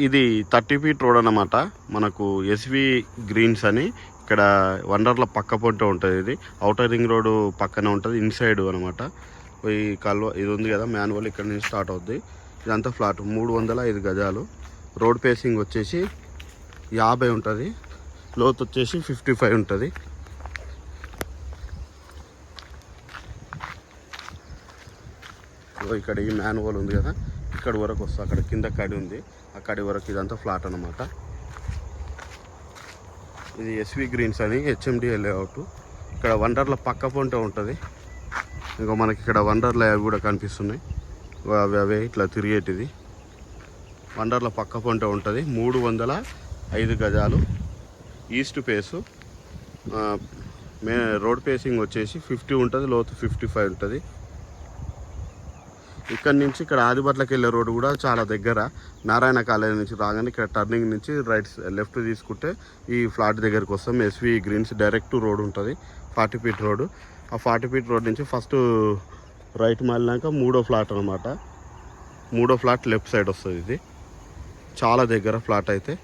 ఇది 30 feet road అన్నమాట. మనకు ఎస్వి గ్రీన్స్ అని ఇక్కడ వండర్ల పక్క పొంట ఉంటుంది. ఇది ఔటర్ రింగ్ రోడ్ పక్కనే ఉంటుంది, ఇన్సైడ్ అనమాట. ఈ కాలువ ఇది ఉంది కదా మాన్యువల్, ఇక్కడ నుంచి స్టార్ట్ అవుద్ది. ఇదంతా ఫ్లాట్ 305 గజాలు. రోడ్ పేసింగ్ వచ్చేసి 50 ఉంటుంది, లోతు వచ్చేసి 55 ఉంటుంది. ఇక్కడ ఈ మాన్యువల్ ఉంది కదా, ఇక్కడ వరకు వస్తుంది. అక్కడ కింద కడి ఉంది, అక్కడి వరకు ఇదంతా ఫ్లాట్ అన్నమాట. ఇది ఎస్వి గ్రీన్స్ అని హెచ్ఎండిఏ లేఅవుట్. ఇక్కడ వండర్ల పక్క పొంట ఉంటుంది. ఇంకా మనకి ఇక్కడ వండర్ల అవి కూడా కనిపిస్తున్నాయి, అవే ఇట్లా తిరిగేటిది. వండర్ల పక్క పొంట ఉంటుంది. 305 గజాలు. East face. రోడ్ పేసింగ్ వచ్చేసి 50 ఉంటుంది, లోతు 55 ఉంటుంది. ఇక్కడ నుంచి ఇక్కడ ఆదిబట్లకి వెళ్ళే రోడ్డు కూడా చాలా దగ్గర. నారాయణ కాలేజీ నుంచి రాగానే ఇక్కడ టర్నింగ్ నుంచి లెఫ్ట్ తీసుకుంటే ఈ ఫ్లాట్ దగ్గరికి వస్తాం. ఎస్వి గ్రీన్స్ డైరెక్ట్ రోడ్ ఉంటుంది, 40 ఫీట్ రోడ్. ఆ 40 ఫీట్ రోడ్ నుంచి ఫస్ట్ రైట్ మారినాక 3వ ఫ్లాట్ అనమాట. 3వ ఫ్లాట్ లెఫ్ట్ సైడ్ వస్తుంది. ఇది చాలా దగ్గర ఫ్లాట్ అయితే.